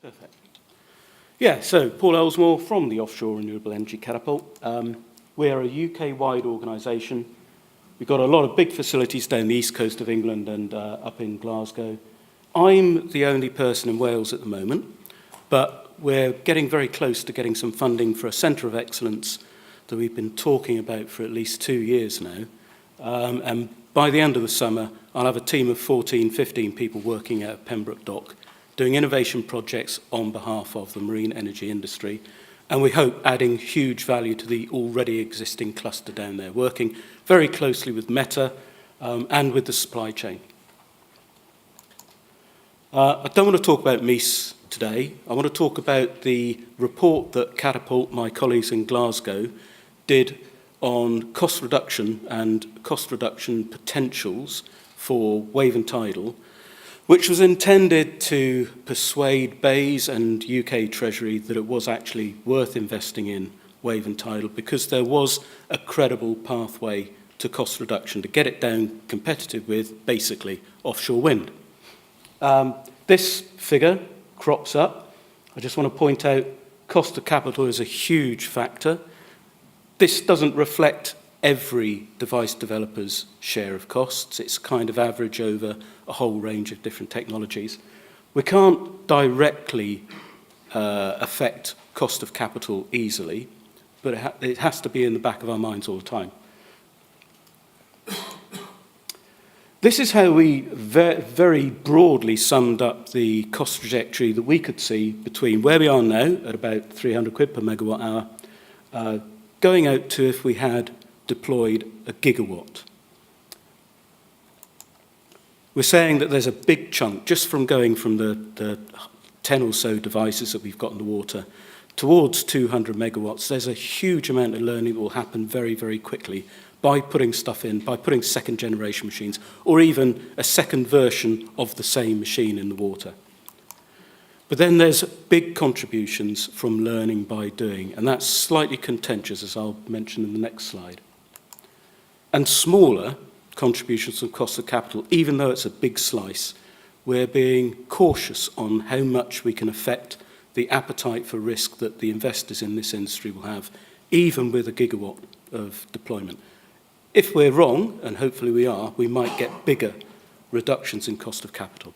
Perfect. Yeah, so Paul Ellsmore from the Offshore Renewable Energy Catapult. We're a UK-wide organisation. We've got a lot of big facilities down the east coast of England and up in Glasgow. I'm the only person in Wales at the moment, but we're getting very close to getting some funding for a centre of excellence that we've been talking about for at least 2 years now. And by the end of the summer, I'll have a team of 14, 15 people working out of Pembroke Dock, doing innovation projects on behalf of the marine energy industry. And we hope adding huge value to the already existing cluster down there, working very closely with Meta and with the supply chain. I don't want to talk about MEIS today. I want to talk about the report that Catapult, my colleagues in Glasgow, did on cost reduction and cost reduction potentials for wave and tidal, which was intended to persuade BEIS and UK Treasury that it was actually worth investing in wave and tidal because there was a credible pathway to cost reduction to get it down competitive with basically offshore wind. This figure crops up. I just want to point out cost of capital is a huge factor. This doesn't reflect every device developer's share of costs. It's kind of average over a whole range of different technologies. We can't directly affect cost of capital easily, but it has to be in the back of our minds all the time. This is how we very broadly summed up the cost trajectory that we could see between where we are now at about 300 quid per megawatt hour, going out to if we had deployed a gigawatt. We're saying that there's a big chunk just from going from the 10 or so devices that we've got in the water towards 200 megawatts. There's a huge amount of learning that will happen very, very quickly by putting stuff in, by putting second generation machines, or even a second version of the same machine in the water. But then there's big contributions from learning by doing, and that's slightly contentious, as I'll mention in the next slide. And smaller contributions from cost of capital, even though it's a big slice, we're being cautious on how much we can affect the appetite for risk that the investors in this industry will have, even with a gigawatt of deployment. If we're wrong, and hopefully we are, we might get bigger reductions in cost of capital.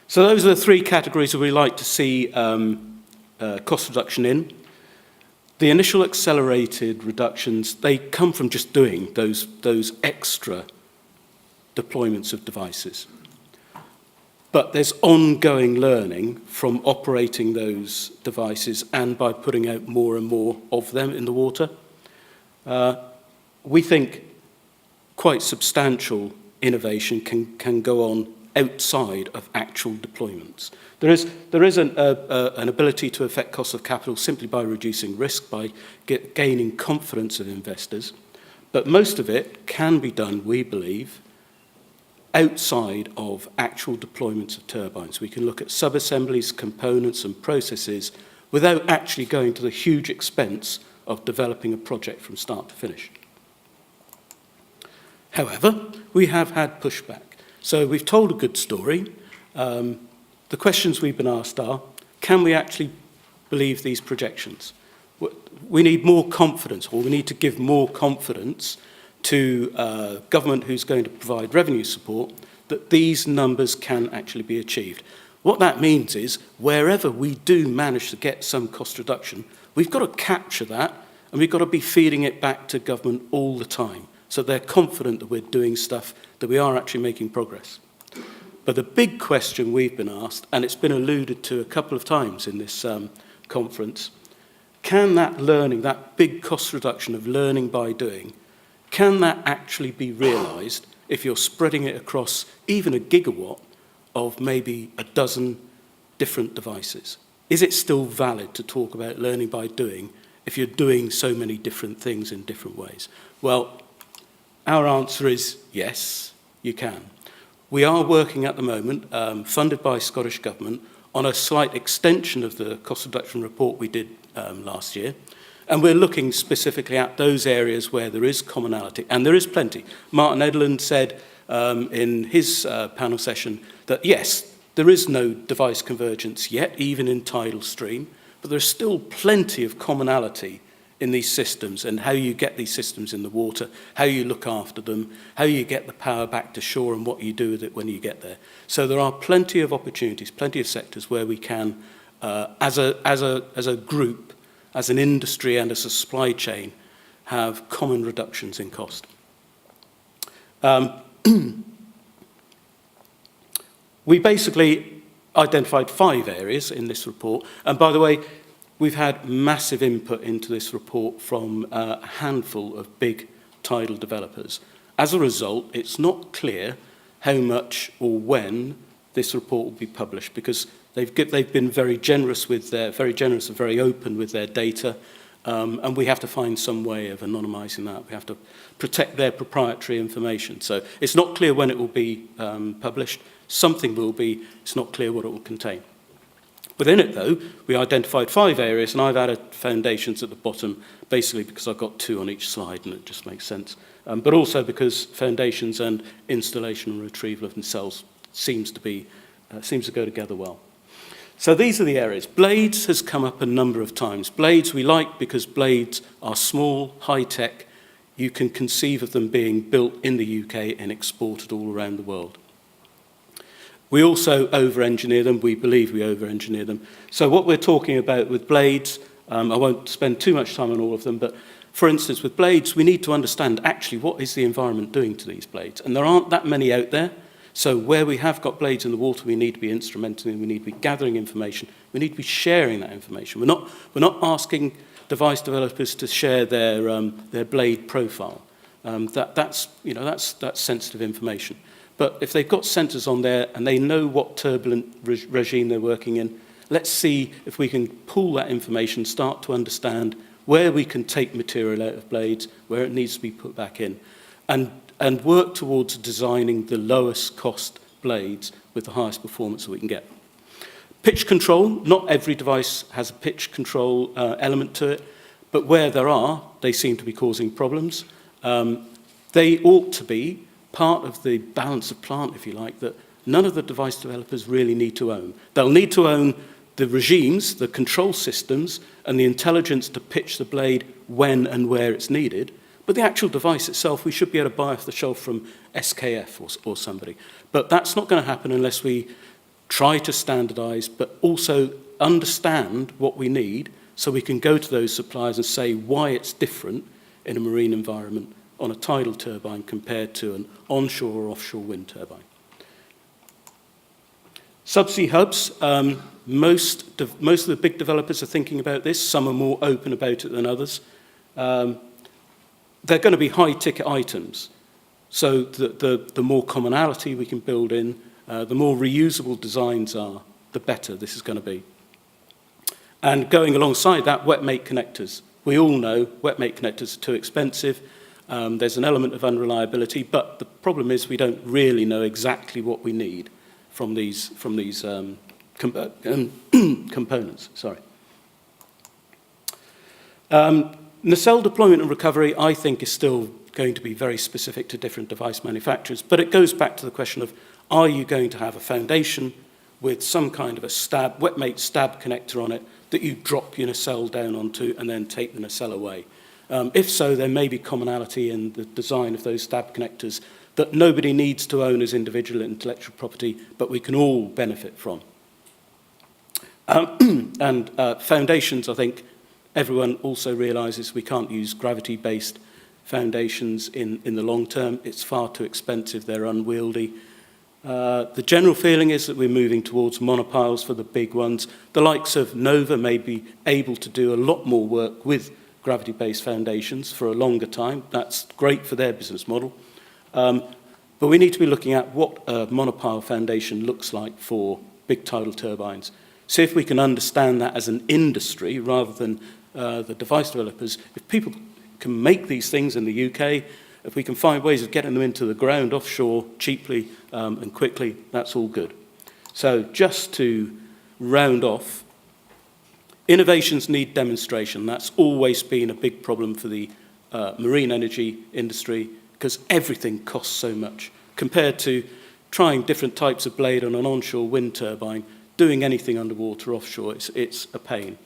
So those are the three categories that we like to see cost reduction in. The initial accelerated reductions, they come from just doing those extra deployments of devices. But there's ongoing learning from operating those devices and by putting out more and more of them in the water. We think quite substantial innovation can go on outside of actual deployments. There is an ability to affect cost of capital simply by reducing risk, by gaining confidence of investors, but most of it can be done, we believe, outside of actual deployments of turbines. We can look at sub-assemblies, components and processes without actually going to the huge expense of developing a project from start to finish. However, we have had pushback. So we've told a good story. The questions we've been asked are, can we actually believe these projections? We need more confidence, or we need to give more confidence to government who's going to provide revenue support that these numbers can actually be achieved. What that means is, wherever we do manage to get some cost reduction, we've got to capture that, and we've got to be feeding it back to government all the time, so they're confident that we're doing stuff, that we are actually making progress. But the big question we've been asked, and it's been alluded to a couple of times in this conference, can that learning, that big cost reduction of learning by doing, can that actually be realised if you're spreading it across even a gigawatt of maybe a dozen different devices? Is it still valid to talk about learning by doing if you're doing so many different things in different ways? Well, our answer is yes, you can. We are working at the moment, funded by Scottish Government, on a slight extension of the cost reduction report we did last year. And we're looking specifically at those areas where there is commonality, and there is plenty. Martin Edlund said in his panel session that yes, There is no device convergence yet, even in tidal stream, but there's still plenty of commonality in these systems and how you get these systems in the water, how you look after them, how you get the power back to shore and what you do with it when you get there. So there are plenty of opportunities, plenty of sectors where we can, as a group, as an industry and as a supply chain, have common reductions in cost. We basically identified 5 areas in this report. And by the way, we've had massive input into this report from a handful of big tidal developers. As a result, it's not clear how much or when this report will be published, because they've been very generous and very open with their data, and we have to find some way of anonymizing that. We have to protect their proprietary information. So it's not clear when it will be published. Something will be, it's not clear what it will contain. Within it, though, we identified 5 areas, and I've added foundations at the bottom, basically because I've got 2 on each slide, and it just makes sense. But also because foundations and installation and retrieval of themselves seems to go together well. So these are the areas. Blades has come up a number of times. Blades we like because blades are small, high-tech. You can conceive of them being built in the UK and exported all around the world. We also over-engineer them. We believe we over-engineer them. So what we're talking about with blades, I won't spend too much time on all of them, but for instance, with blades, we need to understand actually what is the environment doing to these blades. And there aren't that many out there. So where we have got blades in the water, we need to be instrumenting them, we need to be gathering information, we need to be sharing that information. We're not asking device developers to share their blade profile. That's sensitive information. But if they've got sensors on there and they know what turbulent regime they're working in, let's see if we can pull that information, start to understand where we can take material out of blades, where it needs to be put back in, and work towards designing the lowest cost blades with the highest performance that we can get. Pitch control, not every device has a pitch control element to it, but where there are, they seem to be causing problems. They ought to be part of the balance of plant, if you like, that none of the device developers really need to own. They'll need to own the regimes, the control systems, and the intelligence to pitch the blade when and where it's needed. But the actual device itself, we should be able to buy off the shelf from SKF or somebody. But that's not going to happen unless we try to standardize, but also understand what we need so we can go to those suppliers and say why it's different in a marine environment on a tidal turbine compared to an onshore or offshore wind turbine. Subsea hubs, most of the big developers are thinking about this. Some are more open about it than others. They're going to be high-ticket items. So the more commonality we can build in, the more reusable designs are, the better this is going to be. And going alongside that, wet mate connectors. We all know wet mate connectors are too expensive. There's an element of unreliability, but the problem is we don't really know exactly what we need from these components. Sorry. Nacelle deployment and recovery, I think, is still going to be very specific to different device manufacturers, but it goes back to the question of, are you going to have a foundation with some kind of a wet mate stab connector on it that you drop your nacelle down onto and then take the nacelle away? If so, there may be commonality in the design of those stab connectors that nobody needs to own as individual intellectual property, but we can all benefit from. And foundations, I think everyone also realizes we can't use gravity-based foundations in the long term. It's far too expensive, they're unwieldy. The general feeling is that we're moving towards monopiles for the big ones. The likes of Nova may be able to do a lot more work with gravity-based foundations for a longer time. That's great for their business model. But we need to be looking at what a monopile foundation looks like for big tidal turbines. See if we can understand that as an industry rather than the device developers. If people can make these things in the UK, if we can find ways of getting them into the ground offshore cheaply and quickly, that's all good. So just to round off, innovations need demonstration. That's always been a big problem for the marine energy industry because everything costs so much compared to trying different types of blade on an onshore wind turbine, doing anything underwater offshore, it's a pain.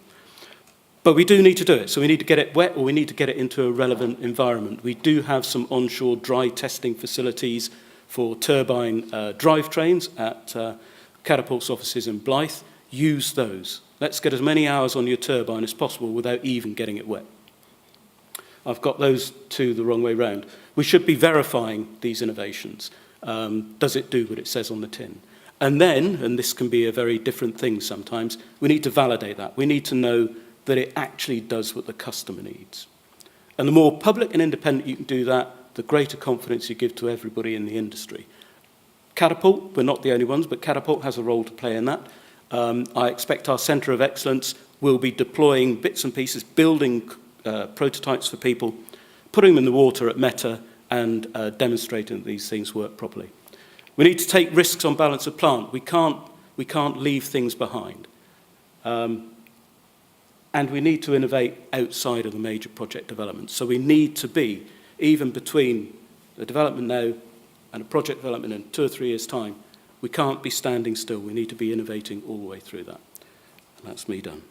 But we do need to do it. So we need to get it wet, or we need to get it into a relevant environment. We do have some onshore dry testing facilities for turbine drivetrains at Catapult's offices in Blyth. Use those. Let's get as many hours on your turbine as possible without even getting it wet. I've got those two the wrong way round. We should be verifying these innovations. Does it do what it says on the tin? And then, and this can be a very different thing sometimes, we need to validate that. We need to know that it actually does what the customer needs. And the more public and independent you can do that, the greater confidence you give to everybody in the industry. Catapult, we're not the only ones, but Catapult has a role to play in that. I expect our Centre of Excellence will be deploying bits and pieces, building prototypes for people, putting them in the water at Meta and demonstrating that these things work properly. We need to take risks on balance of plant. We can't leave things behind. And we need to innovate outside of the major project development. So we need to be, even between the development now and a project development in 2 or 3 years' time, we can't be standing still. We need to be innovating all the way through that. And that's me done.